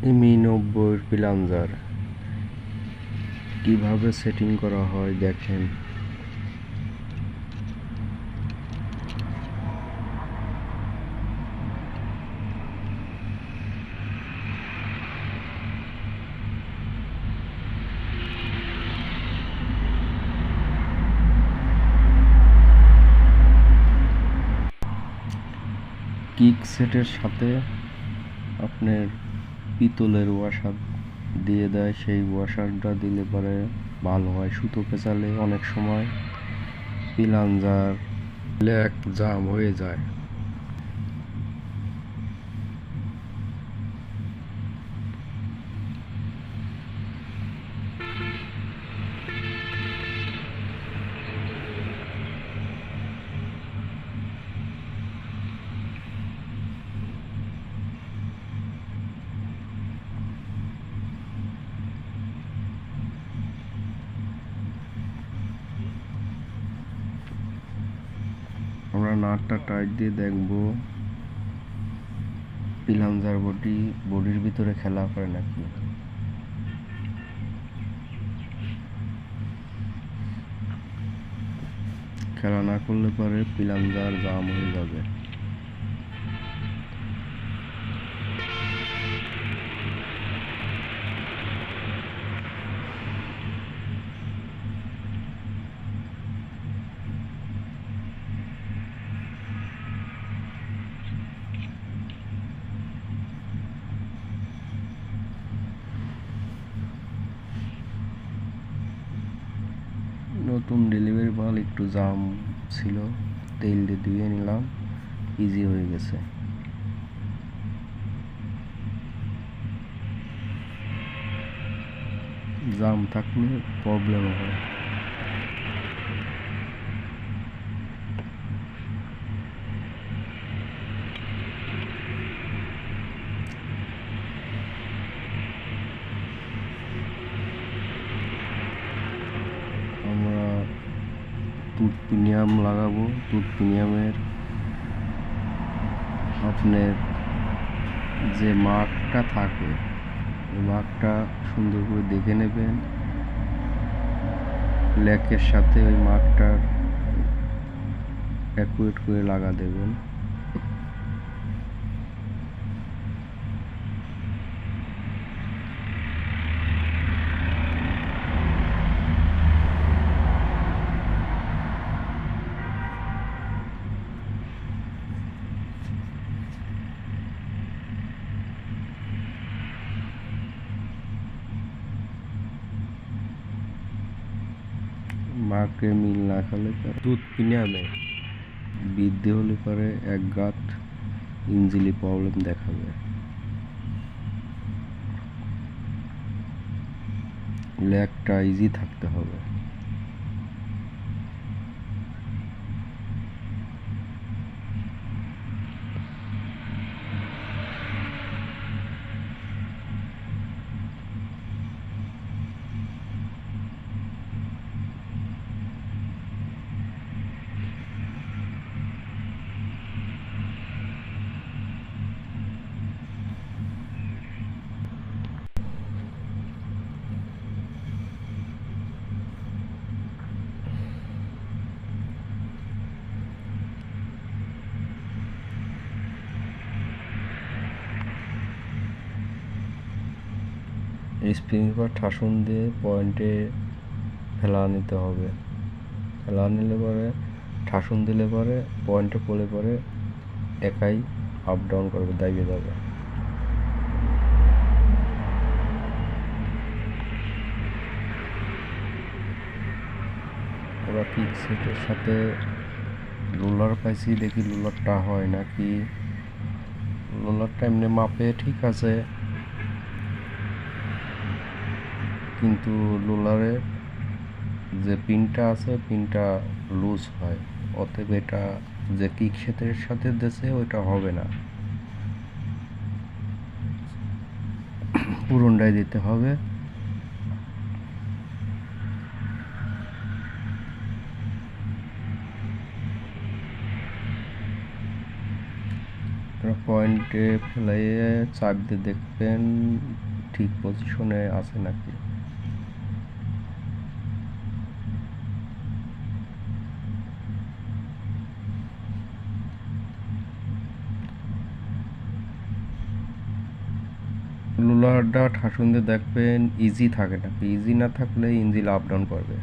এমি 90 plunger কিভাবে setting করা হয় দেখেন। কিক সেটের সাথে আপনার পিতলের ওয়াশার দিয়ে দেয়, সেই ওয়াশারটা দিলে পরে ভালো হয়। সুতো পেঁচালে অনেক সময় প্লাঞ্জার ব্ল্যাক জাম হয়ে যায়। আমরা নাটটা টাইট দিয়ে দেখব প্লাঞ্জার বডির ভিতরে খেলা করে নাকি। খেলা না করলে পরে প্লাঞ্জার জাম হয়ে যাবে। নতুন ডেলিভারি মাল, একটু জাম ছিল, তেল দিয়ে ধুয়ে নিলাম, ইজি হয়ে গেছে। জাম থাকলে প্রবলেম হয়। আমরা টুথ প্রিমিয়াম লাগাবো। টুথ প্রিমিয়ামের আপনার যে মার্কটা থাকে, ওই মার্কটা সুন্দর করে দেখে নেবেন। ল্যাকের সাথে ওই মার্কটার অ্যাকুরেট করে লাগা দেবেন। মার্কে মিল না খেলে টুথ প্রিমিয়ামে বৃদ্ধি হলে পরে এক গাঁট ইঞ্জিলি প্রবলেম দেখাবে। ল্যাকটা ইজি থাকতে হবে। স্প্রিং বা ঠাসন দিয়ে পয়েন্টে ফেলা নিতে হবে। ফেলা নিলে পরে ঠাসন দিলে পরে পয়েন্টে পড়লে পরে একাই আপ ডাউন করবে, দাবিয়ে যাবে। ওরা কিক সেটের সাথে রোলার পাইছি, দেখি রোলারটা হয় নাকি। রোলারটা এমনি মাপে ঠিক আছে, কিন্তু রোলারে যে পিনটা আছে পিনটা লুজ হয়। অতএব এটা যে কিক সেটের সাথে দিয়েছে ওইটা হবে না, পুরনটাই দিতে হবে। পয়েন্টে ফেলাইয়ে চাপ দিয়ে দেখবেন ঠিক পজিশনে আছে নাকি। লোলারটা ঠাসুন দিয়ে দেখবেন ইজি থাকে নাকি, ইজি না থাকলে ইঞ্জিন আপ ডাউন করবে।